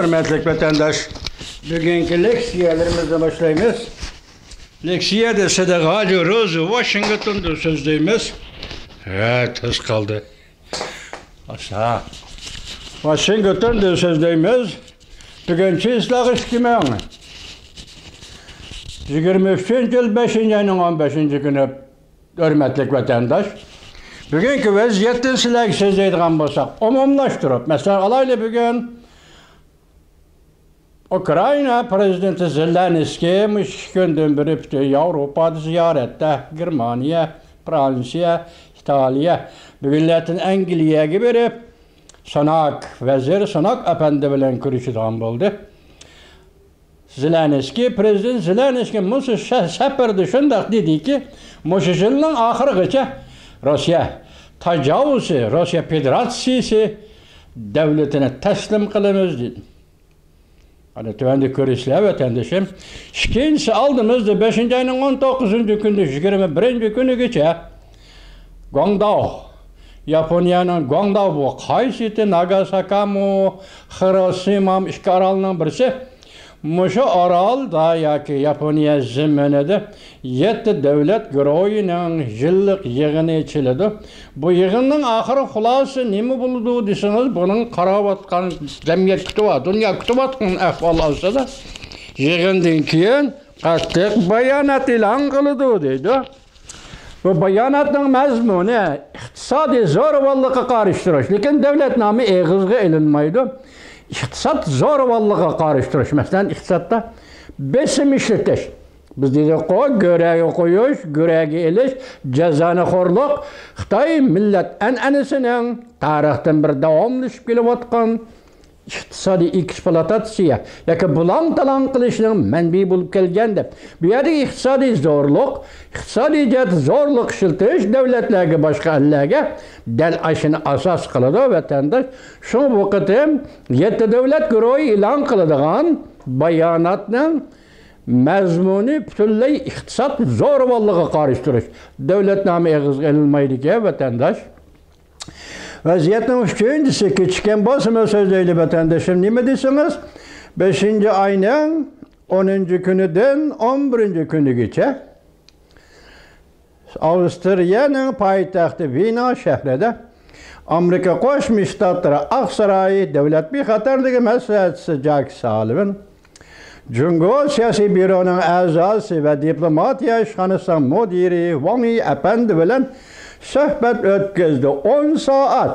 Hürmetli vatandaş, bugünkü leksiyalarımızla başlayımız. Leksiya dese de Hacı Rozu Washington'da sözdeyimiz. Evet, hız kaldı. Aşağı. Washington'da sözdeyimiz. Bugünkü ıslahış kime onu? 23. yıl 5. ayının 15. günü hürmetli vatandaş. Bugünkü vaziyettin sizlerge sözdeydiğen bolsak, umumlaştırıp, mesela alaylı bugün Ukrayna Prezidenti Zelenski müş günden beri Avrupa'da ziyarette, Germaniya, Fransiya, İtalya, bugünlerin Angliyaga berip, Sanak vezir Sanak efendi bilen görüşüden boldu. Zelenski, Prezident Zelenski musu seferdi şundak dedi ki, muş yılın ahırıgacha Rusya tecavüzü, Rusya Federasyası devletine teslim kılınız dedi. Hani tüvendi körüsler vatandaşım. İkincisi aldığımızda 5. ayının 19. günü, 21. günü geçe Guangdao, Japonya'nın Guangdao bu Kayseri, Nagasaki mu, Hiroshima işgal aralının birisi. Muşu aral da ya ki Japonya zimmenede 7 devlet güroyunun yıllık yığını içildi. Bu yığının ahırı hulası nemi buldu desiniz, bunun karavatkan cemiyet kütüva, dünya kütüvatkan ehval olsa da yığından keyin qattiq bayanat ilan kıldı deydi. Bu bayanatın mazmunu iqtisadi zo'ravonlikqa qarshi, lekin devlet namı eğizga ilinmaydi. İktisat zo'ravonlikqa qarshi turish. Masalan, iqtisodda besim ishlatish. Biz dedik göreği qo'yish, göreği elish, jazonixo'rlik Xitoy millat an'anasining tarixdan bir davomlashib kelayotgan iqtisodiy ekspluatatsiya yoki bulang-talang qilishning manbai bo'lib kelganda. Bu yerda iqtisodiy zo'rlik, iqtisodiy zo'rlik ishiltish davlatlarga, boshqa ellarga dal ashini asos qiladi vatandaş. Shu vaqtim 7 davlat guruhi e'lon qiladigan bayonotning mazmuni butunlay iqtisod zo'ravonligiga qarshi turish. Davlat nomi eg'izga ilinmaydi vatandaş. Vaziyetinin üçüncüsü küçükken basımı sözleyli vatandaşım ne desiniz? 5. ayının 10. günüden 11. günü geçe Avusturya'nın payitahtı Viyana şehrinde Amerika Qo'shma Shtatlari Aqsaray Devlet bir Xatarligi maslahatchisi Jack Sullivan, Jungo siyasi büronun a'zosi ve diplomatiya ishxonasi mudiri Wang Yi efendi bilan sohbat o'tkazdi 10 saat.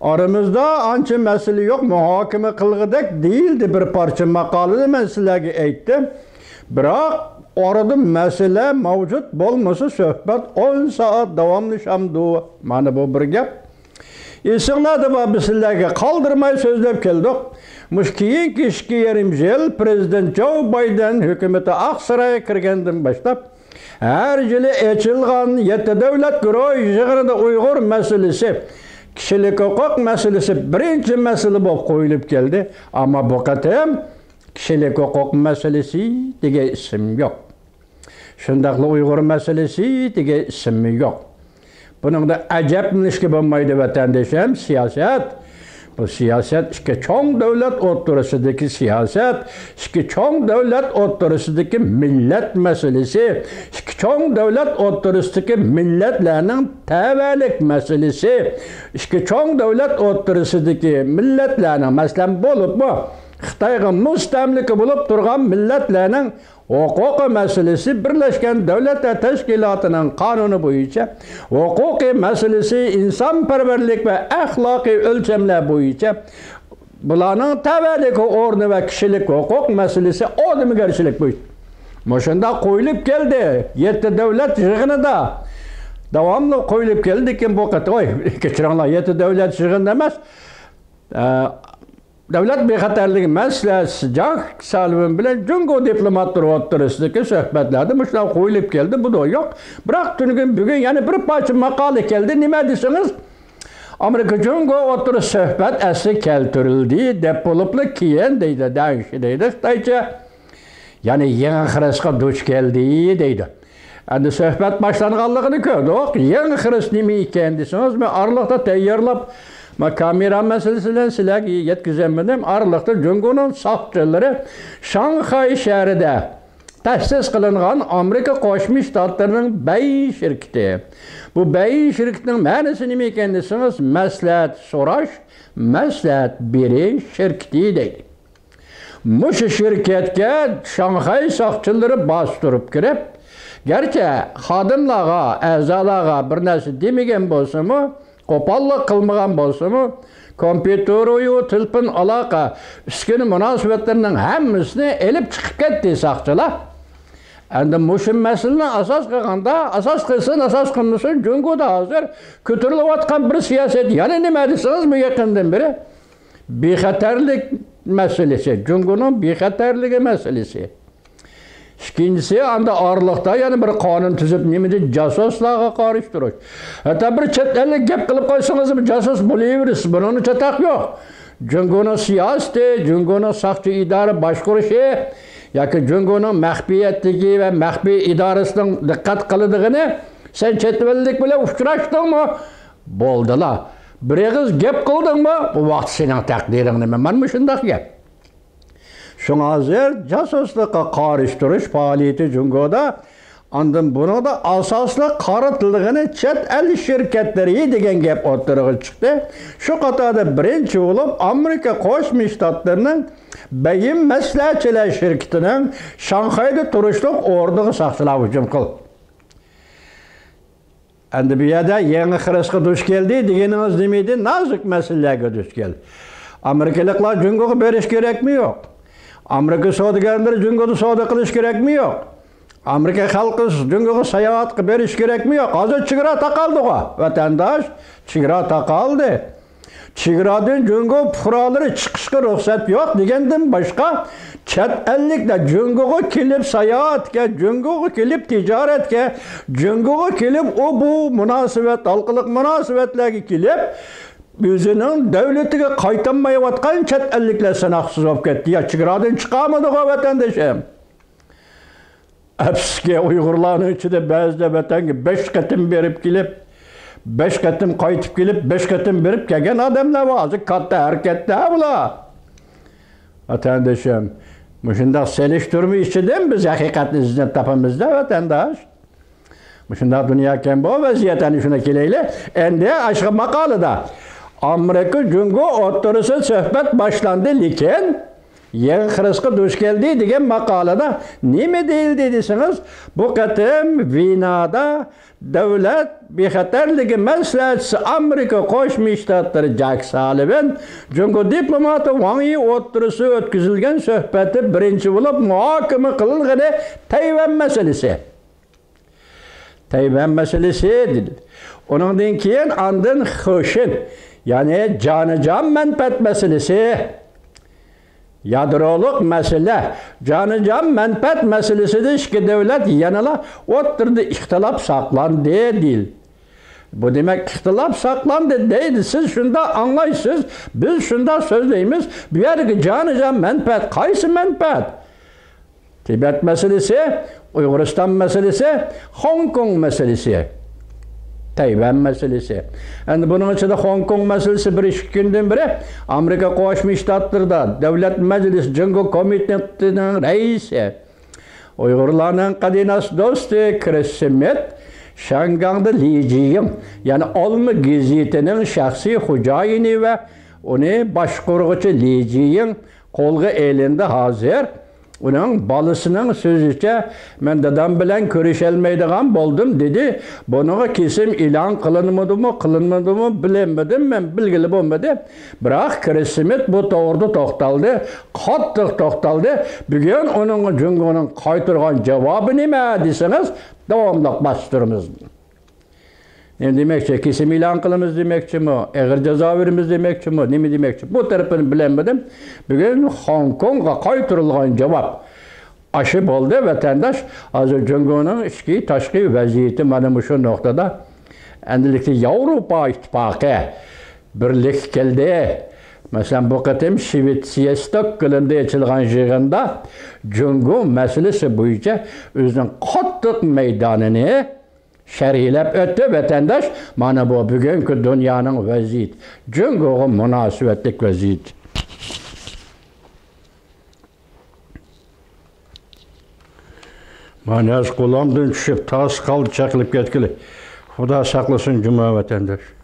Aramızda ancha mesele yok, muhokama qilg'idek değildi, bir parça makalada men sizlarga aytdim. Biroq orada mesele mavjud bo'lmasa sohbat 10 saat davomlashamdi. Mana bu bir gap. Esinglarda biz sizlarga qoldirmay so'zlab keldik. Mush keyingi 2,5 yil Prezident Joe Biden hukumati Aqsarayga kirgandan boshlab her yılı açılgan 7 devlet guruhi yig'inida Uyg'ur meselesi, kişilik hukuk meselesi birinci mesele bo'lib qo'yilib keldi. Ama bu qatim kişilik hukuk meselesi degan ism yok. Shundaqli Uyg'ur meselesi degan ismi yok. Bunun da ajablanishga bo'lmaydi vatandaşım, siyaset. Bu siyaset iki çoğun devlet oturusundaki siyaset, iki çoğun devlet oturusundaki millet meselesi, iki çoğun devlet oturusundaki milletlerinin tevelik meselesi, iki çoğun devlet oturusundaki milletlerinin mesela bulup mu, Xitoyga mustamlika bulup durgan milletlerinin huquqi meselesi Birleşken Devletler Teşkilatı'nın kanunu boyunca, huquqi meselesi insanperverlik ve ahlaki ölçemler boyunca, bularning tevelik o'rni ve kişilik hukuk meselesi odamgarchilik boyunca. Moshunda qo'yilib keldi. 7 davlat yig'inida davomli qo'yilib keldi ki bu qat kechiringlar 7 davlat yig'inida emas. Devlet bexatarligi maslahatchisi Jack Sullivan bilan Jungo diplomatlar o'rtasidagi suhbatlarda mushlar qo'yilib keldi. Bu da yo'q. Biroq bugun yana bir parcha maqola keldi. Nima desiniz? Amerika Jungo o'rtasida suhbat asli keltirildi deb bo'libli keyin deydi, deydi Xitoycha. Yani yangi xirasga duch keldi deydi. Endi suhbat boshlanganligini ko'rdik. Yangi xiras nima ekan desiniz, men oraliqda tayyorlab Kamera meselesiyle sizlerge yetkizemmedim. Aralıkta Cungo'nun saqçıları Şanghay şehrinde təsis qılınğan Amerika Qoşmuş Ştatlarının bəyi şirketi. Bu bəyi şirketinin mənisi nime ekan desiniz, məsləhət soraş, məsləhət beriş şirketi deyil. Muş şirketke Şanghay saqçıları bastırıp kirib, gerçi xadimlağa, əzalağa bir nəsi demegen bolsa mı, qo'pollik qilmagan bo'lsa-mu, kompyuteriyu, tilpin aloqa, iskini munosabatlarning hammasini elib chiqib ketdi saqchilar. Endi mushu masalani asos qilganda, asos qilmasin, Jungoda hozir ko'tarilayotgan bir siyosat, yana nima desangiz bu yaqindan beri bexatarlik masalasi, Jungoning bexatarligi masalasi. İkincisi, anda ağırlıkta yani bir kanun tüzüp nimede casuslarga karıştırış. Hatta bir chet ellik gap qilib qo'ysangiz bir casus bo'laverasiz. Bunun chatak yo'q. Jungoning siyosati, Jungoning saqchi idora boshqarishi yoki Jungoning maxfiyatligi va maxfiy idorasining diqqat qiladiganini sen chet ellik bilan uchrashdingmi? Bo'ldilar. Bir og'iz gap qildingmi? Bu vaqt sening taqdiring nima? Mana shunday gap. Şuna hazır casusluğa karıştırış faaliyeti Jungoda, andın bunu da asaslı qarıtıldığını chet el şirketleri degen gap ortaya çıktı. Şu qatada birinci olup Amerika Qo'shma Shtatlarının Beyim Məsləhətçilər şirketinin Şanghayda turuşluq orduğı saqçılar hücum qıldı. Endi bu yerda yangi xirasqa duch keldi deganimiz demeydi, nazik masalalarga duch keldi. Amerikaliklar Jungoga berish kerakmi yo'q? Amerika savdogarlari Jungoda savdo qilish kerakmi yo'q? Amerika xalqi Jungoga sayohat qilib berish kerakmi yo'q? Hozir chegara taqaldi-ku, vatandosh, chegara taqaldi. Chegaradan Jungo fuqarolari chiqishga ruxsat yo'q degandan boshqa chet elliklar Jungoga kelib sayohatga, Jungoga kelib tijoratga, Jungoga kelib o bu munosabat, halqiliq munosabatlarga kelib o'zining davlatiga qaytanmayotgan chet elliklar sanoqsiz bo'lib ketdi. Ya chegaradan chiqamadi-ku vatandoshim. Afsuski Uyg'urlarning ichida ba'zida vatanga 5 qatim berib kelib, 5 qatim qaytib kelib, 5 qatim berib kelgan odamlar bor. Hozir katta harakatda bular. Vatandoshim, shunday selishtirma ichidan biz haqiqatni izlab topamizda vatandosh. Shunday dunyo kam bu vaziyatni shuna kelaylik. Endi aşkı maqolada Amerika Jungo o'rtasida suhbat boshlandi, lekin yangi xirasqa duch keldi degan maqolada nima deyildi desiniz? Bu qatim Vinada davlat bexatarligi maslahatchisi Amerika Qo'shma Shtatlari Jack Sullivan Jungo diplomati Wang Yi o'rtasida o'tkazilgan suhbatda birinchi bo'lib muhokama qilingan Tayvan masalasi. Tayvan masalasi dedi. Ondan keyin andın Xo'shin, yani canı-can menfaat meselesi, yadroluk mesele, canı-can menfaat meselesi de iki devlet yanıla oturdu, ihtilaf saklandı değil. Bu demek ihtilaf saklandı değil. Siz şunda anlaysınız, biz şunda sözleyimiz, bir yerde canı-can menfaat, kaysı menfaat? Tibet meselesi, Uyg'uriston meselesi, Hong Kong meselesi. Tayvan meselesi. Endi bunun içinde Hong Kong meselesi bir iş günden beri Amerika Qo'shma Shtatlarida Davlat Majlis Jungo Komitetining raisi, Uyg'urlarning qadimgi do'sti Chris Smith, Shangangda Li Jiying, yani Olma gazetining shaxsiy xo'jayini va uni boshqaruvchi Li Jiying qo'lga elindi hozir. Onun balısının sözüçe ben dadam bilen görüşelmeydiğim buldum dedi. Bunu kesim ilan kılınmadı mı bilemedim, ben bilgili bulmadım. Bırak Christmet bu doğru toxtaldı, kattık toxtaldı. Bugün onun Jungo'nun kaytırgan cevabı nime deseniz devamlı bastırımız. Ne demekçe? Kesim ilan kılımız demekçe mi? Eğer ceza verimiz demekçe mi? Ne mi demekçe? Bu tarafını bilemedim. Bugün Hong Kong'a kaytırılgan cevap aşıp oldu vatandaş. Hazır Jungo'nun içki taşkı vaziyeti bana şu noktada endilikli Avrupa İttifakı birlik geldi. Mesela bu qatim Shvetsiyastok-Qilında açılgan yığında Jungo meselesi boyunca özünün qattiq meydanını şərhlep ötdü vətəndaş. Mana bu bugünkü dünyanın vəziyyəti. Cüngoğun münasibətlik vəziyyəti. Mana az qulamdan düşüb, tas qaldı çəkilib getkili. Xuda saxlasın cümə vətəndaş.